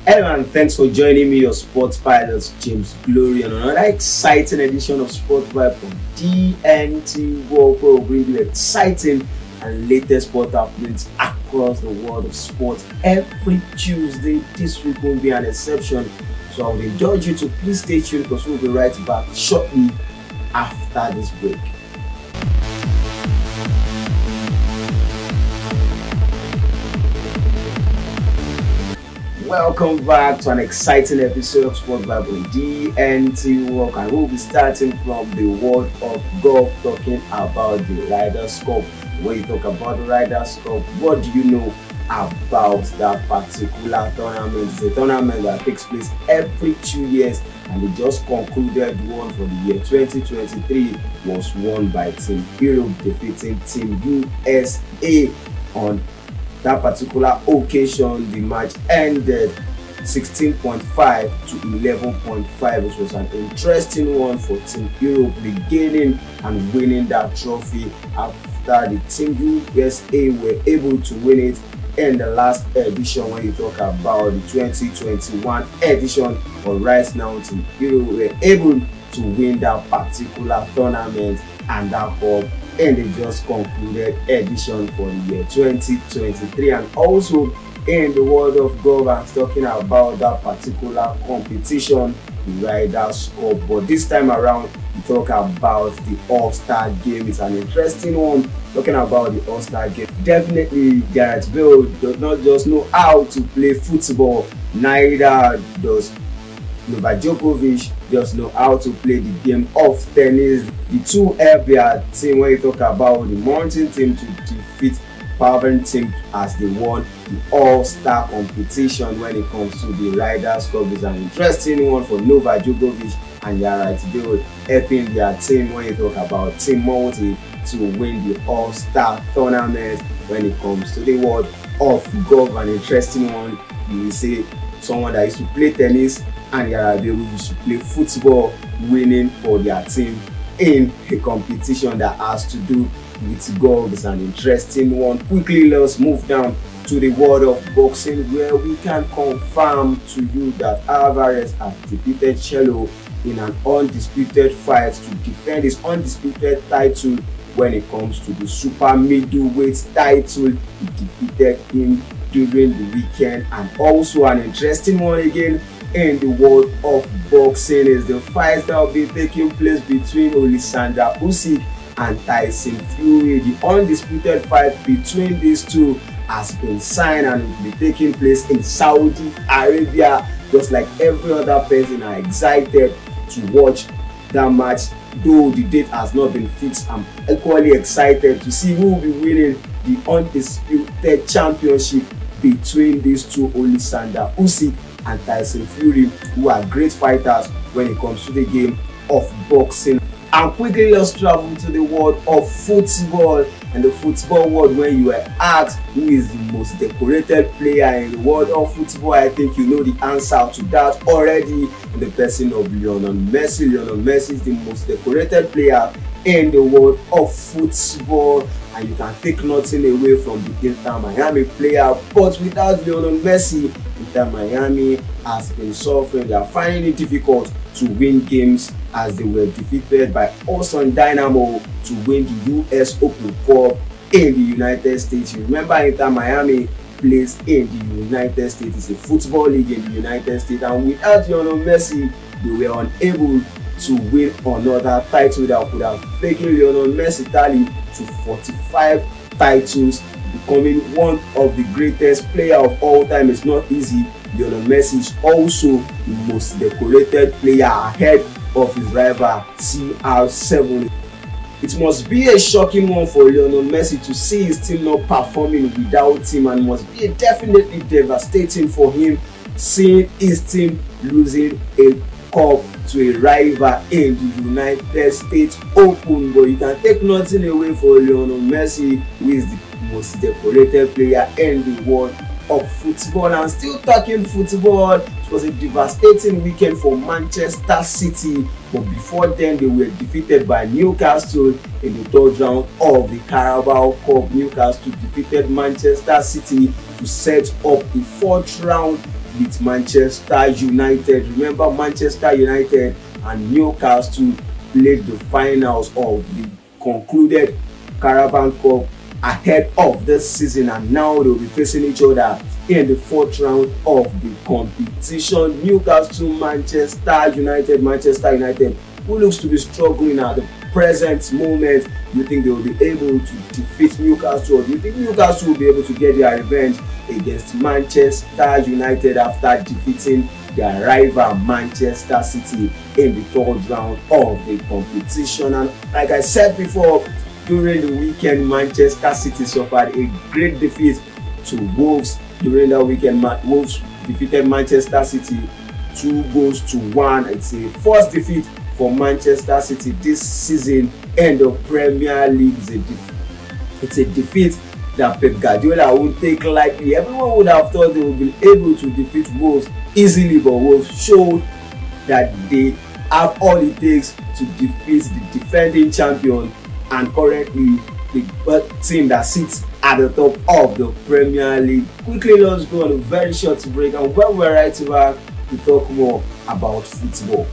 Hello and thanks for joining me, your sports pilot James Glory, on another exciting edition of Sports Vibe from DNT World, where we'll bring you exciting and latest sport updates across the world of sports every Tuesday. This week won't be an exception, so I would encourage you to please stay tuned because we'll be right back shortly after this break. Welcome back to an exciting episode of Sport Vibe on DNT World, and we'll be starting from the world of golf, talking about the Ryder Cup. When you talk about the Ryder Cup, what do you know about that particular tournament? It's a tournament that takes place every 2 years, and they just concluded one for the year 2023 was won by Team Europe, defeating Team USA. On that particular occasion, the match ended 16.5 to 11.5, which was an interesting one for Team Europe, regaining and winning that trophy after the Team USA were able to win it in the last edition. When you talk about the 2021 edition, but right now Team Europe were able to win that particular tournament and that cup in the just concluded edition for the year 2023. And also in the world of golf, I'm talking about that particular competition, the Ryder Cup, but this time around we talk about the All-Star game. It's an interesting one, talking about the All-Star game. Definitely Gareth Bale does not just know how to play football, neither does Novak Djokovic just know how to play the game of tennis. The two help their team when you talk about the mountain team to defeat Power team as they won the All-Star competition. When it comes to the Ryder Cup, it's an interesting one for Novak Djokovic and Gareth Bale, helping their team when you talk about Team Multi to win the All-Star tournament. When it comes to the world of golf, an interesting one. You will say someone that used to play tennis and Gareth Bale used to play football, winning for their team in a competition that has to do with golf. Is an interesting one. Quickly, let's move down to the world of boxing, where we can confirm to you that Alvarez has defeated Cello in an undisputed fight to defend his undisputed title. When it comes to the super middleweight title, he defeated him during the weekend. And also an interesting one again in the world of boxing is the fight that will be taking place between Alexander Usyk and Tyson Fury. The undisputed fight between these two has been signed and will be taking place in Saudi Arabia. Just like every other person, are excited to watch that match. Though the date has not been fixed, I'm equally excited to see who will be winning the undisputed championship between these two, Alexander Usyk and Tyson Fury, who are great fighters when it comes to the game of boxing. And quickly, let's travel to the world of football. And the football world, when you were asked who is the most decorated player in the world of football, I think you know the answer to that already, in the person of Lionel Messi. Lionel Messi is the most decorated player in the world of football, and you can take nothing away from the Inter Miami player. But without Lionel Messi, Inter Miami has been suffering. They are finding it difficult to win games, as they were defeated by Austin Dynamo to win the US Open Cup in the United States. You remember Inter Miami plays in the United States. It's a football league in the United States, and without Lionel Messi, they were unable to win another title that could have taken Lionel Messi tally to 45 titles, becoming one of the greatest players of all time. It's not easy. Lionel Messi is also the most decorated player ahead of his rival CR7. It must be a shocking one for Lionel Messi to see his team not performing without him, and must be definitely devastating for him seeing his team losing a cup to a rival in the United States Open. But you can take nothing away for Lionel Messi, who is the most decorated player in the world of football. And still talking football, it was a devastating weekend for Manchester City, but before then they were defeated by Newcastle in the third round of the Carabao Cup. Newcastle defeated Manchester City to set up the fourth round with Manchester United. Remember, Manchester United and Newcastle played the finals of the concluded Carabao Cup ahead of this season, and now they'll be facing each other in the fourth round of the competition. Newcastle, Manchester United, who looks to be struggling at the present moment. Do you think they will be able to defeat Newcastle, or do you think Newcastle will be able to get their revenge against Manchester United after defeating their rival Manchester City in the third round of the competition? And like I said before, during the weekend, Manchester City suffered a great defeat to Wolves. During that weekend, Wolves defeated Manchester City 2-1. It's a first defeat for Manchester City this season in the Premier League. It's a defeat that Pep Guardiola won't take lightly. Everyone would have thought they would be able to defeat Wolves easily, but Wolves showed that they have all it takes to defeat the defending champion and currently the team that sits at the top of the Premier League. Quickly, let's go on a very short break, and when we're right back, we talk more about football.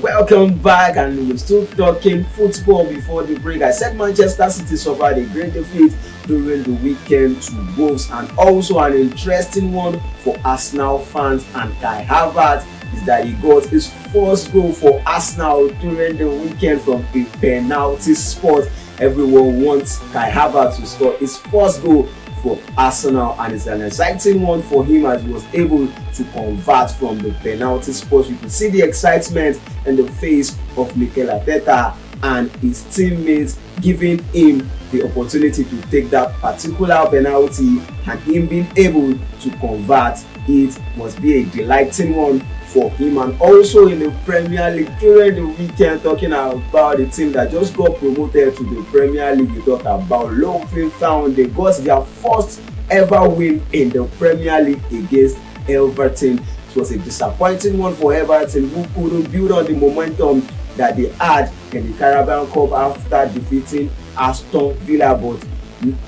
Welcome back, and we're still talking football. Before the break, I said Manchester City suffered a great defeat during the weekend to Wolves, and also an interesting one for Arsenal fans and Kai Havertz is that he got his first goal for Arsenal during the weekend from a penalty spot. Everyone wants Kai Havertz to score his first goal for Arsenal, and it's an exciting one for him as he was able to convert from the penalty spot. You can see the excitement in the face of Mikel Arteta and his teammates, giving him the opportunity to take that particular penalty, and him being able to convert it must be a delighting one for him. And also in the Premier League during the weekend, talking about the team that just got promoted to the Premier League, we talk about Luton Town. They got their first ever win in the Premier League against Everton. It was a disappointing one for Everton, who couldn't build on the momentum that they had in the Carabao Cup after defeating Aston Villa. But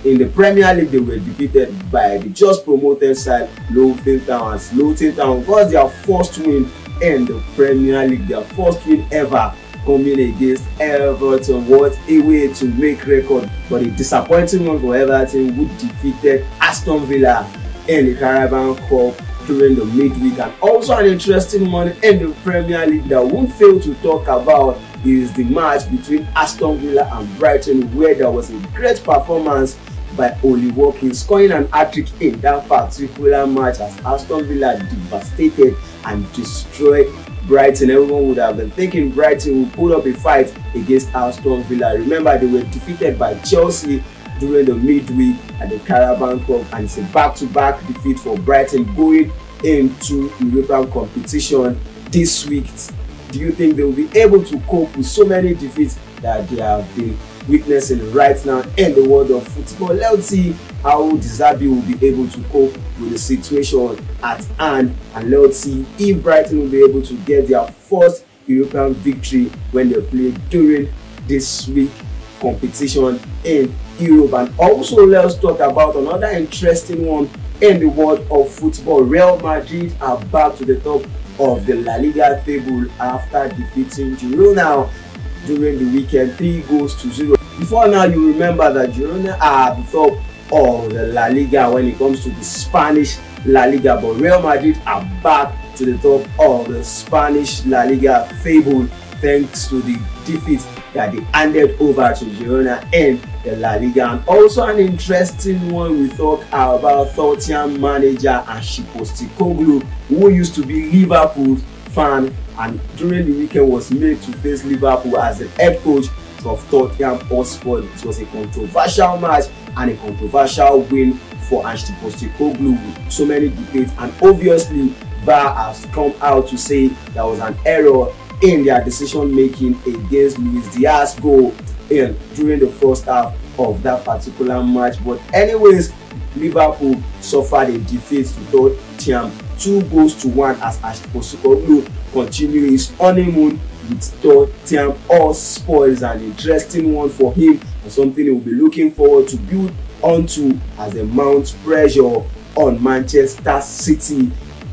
in the Premier League, they were defeated by the just promoted side Luton Town, as Luton Town got their first win in the Premier League, their first win ever coming against Everton. What a way to make record, but a disappointing one for Everton, who defeated Aston Villa in the Carabao Cup during the midweek. And also an interesting one in the Premier League that won't fail to talk about is the match between Aston Villa and Brighton, where there was a great performance by Oli Watkins, scoring an hat-trick in that particular match as Aston Villa devastated and destroyed Brighton. Everyone would have been thinking Brighton would put up a fight against Aston Villa. Remember, they were defeated by Chelsea during the midweek at the Carabao Cup, and it's a back-to-back defeat for Brighton going into European competition this week. Do you think they will be able to cope with so many defeats that they have been witnessing right now in the world of football? Let's see how De Zerbi will be able to cope with the situation at hand, and let's see if Brighton will be able to get their first European victory when they play during this week competition in Europe. And also, let's talk about another interesting one in the world of football. Real Madrid are back to the top of the La Liga table after defeating Girona during the weekend 3-0. Before now, you remember that Girona are at the top of the La Liga when it comes to the Spanish La Liga, but Real Madrid are back to the top of the Spanish La Liga table thanks to the defeat that they handed over to Girona in the La Liga. And also an interesting one, we talk about Tottenham manager Ange Postecoglou, who used to be Liverpool fan and during the weekend was made to face Liverpool as the head coach of Tottenham Hotspur. It was a controversial match and a controversial win for Ashley Postecoglou with so many debates, and obviously VAR has come out to say there was an error in their decision making against Luis Diaz's goal during the first half of that particular match. But anyways, Liverpool suffered a defeat to Tottenham 2-1 as Ashley Postecoglou continues his honeymoon with Tottenham Hotspur. Is an interesting one for him and something he will be looking forward to build onto as they mount pressure on Manchester City.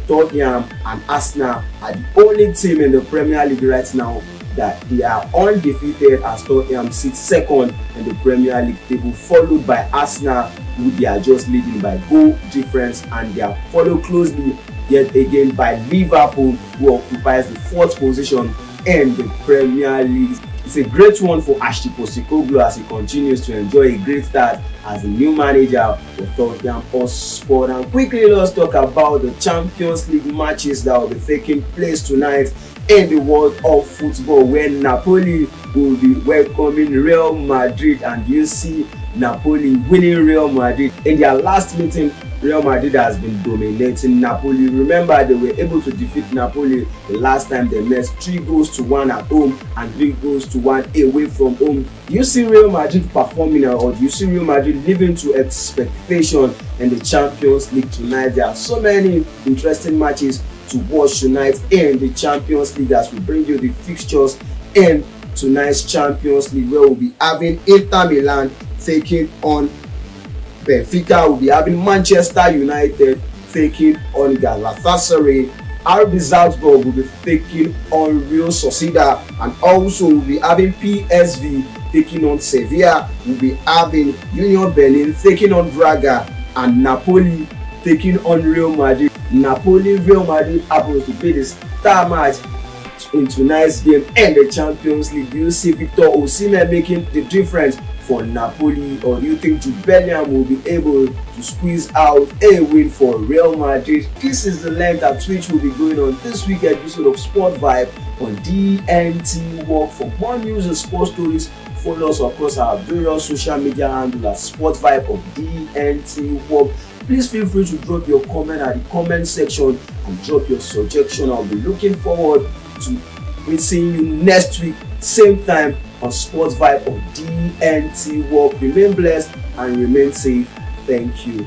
Tottenham and Arsenal are the only team in the Premier League right now that they are undefeated, as Tottenham sits second in the Premier League table, followed by Arsenal, who they are just leading by goal difference, and they are followed closely yet again by Liverpool, who occupies the 4th position in the Premier League. It's a great one for Ashley Postecoglou as he continues to enjoy a great start as the new manager for Tottenham Hotspur. And quickly, let's talk about the Champions League matches that will be taking place tonight in the world of football, where Napoli will be welcoming Real Madrid, and you see Napoli winning Real Madrid. In their last meeting, Real Madrid has been dominating Napoli. Remember, they were able to defeat Napoli the last time they met, 3-1 at home and 3-1 away from home. Do you see Real Madrid performing, or do you see Real Madrid living to expectation in the Champions League tonight? There are so many interesting matches to watch tonight in the Champions League as we bring you the fixtures in tonight's Champions League, where we'll be having Inter Milan taking on Benfica. Will be having Manchester United taking on Galatasaray. RB Salzburg will be taking on Real Sociedad, and also will be having PSV taking on Sevilla. Will be having Union Berlin taking on Braga, and Napoli taking on Real Madrid. Real Madrid happens to be the star match in tonight's game in the Champions League. Do you see Victor Osimhen making the difference for Napoli, or do you think Jude Bellingham will be able to squeeze out a win for Real Madrid? This is the length at which will be going on this week's episode of Sport Vibe on DNT Walk. For more news and sports stories, follow us across our various social media handles at Sport Vibe of DNT Walk. Please feel free to drop your comment at the comment section and drop your suggestion. I'll be looking forward to seeing you next week, same time on Sports Vibe of DNT Walk. Remain blessed and remain safe. Thank you.